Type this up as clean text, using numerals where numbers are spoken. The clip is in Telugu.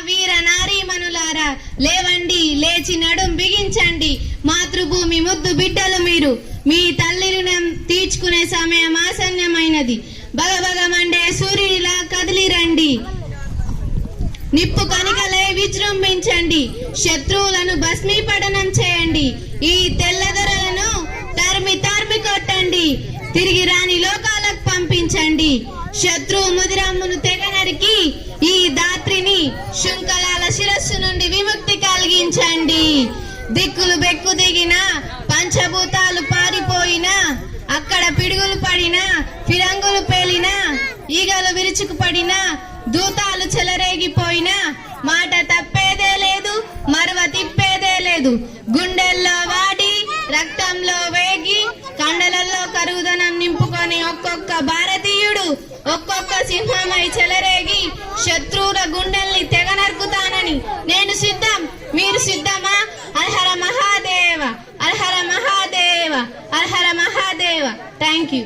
వీర నారీమణులారా లేవండి, లేచి నడుం బిగించండి. మాతృభూమి ముద్దు బిడ్డలు మీరు. మీ తల్లి రుణం తీర్చుకునే సమయం ఆసన్నమైనది. బగబగమండే సూర్యుడిలా కదిలిరండి. నిప్పు కనికలై విజృంభించండి. శత్రువులను భస్మీపడనం చేయండి. ఈ తెల్లదొరలను తరిమి తరిమి కొట్టండి. తిరిగి రాని లోకాలకు పంపించండి. శత్రువు ముదిరమ్మును తెగ నరికి ఈ దాత్రిని శృంఖలాల శిరస్సు నుండి విముక్తి కలిగించండి. దిక్కులు బెక్కు దిగిన పంచభూతాలు పారిపోయినా, అక్కడ పిడుగులు పడినా, ఫిరంగులు పేలినా, ఈగలు విరుచుకుపడినా, దూతాలు చెలరేగిపోయినా మాట తప్పేదే లేదు, మరవ తిప్పేదే లేదు. గుండెల్లో వాడి రక్తంలో వేగి కండలలో కరువుదనం నింపుకొని ఒక్కొక్క భారతీయుడు ఒక్కొక్క సింహమై చెలరేగి శత్రువుల గుండెల్ని తెగ నరుకుతానని నేను సిద్ధం. మీరు సిద్ధమా? అర్హర మహాదేవ, అర్హర మహాదేవ, అర్హర మహాదేవ. Thank you.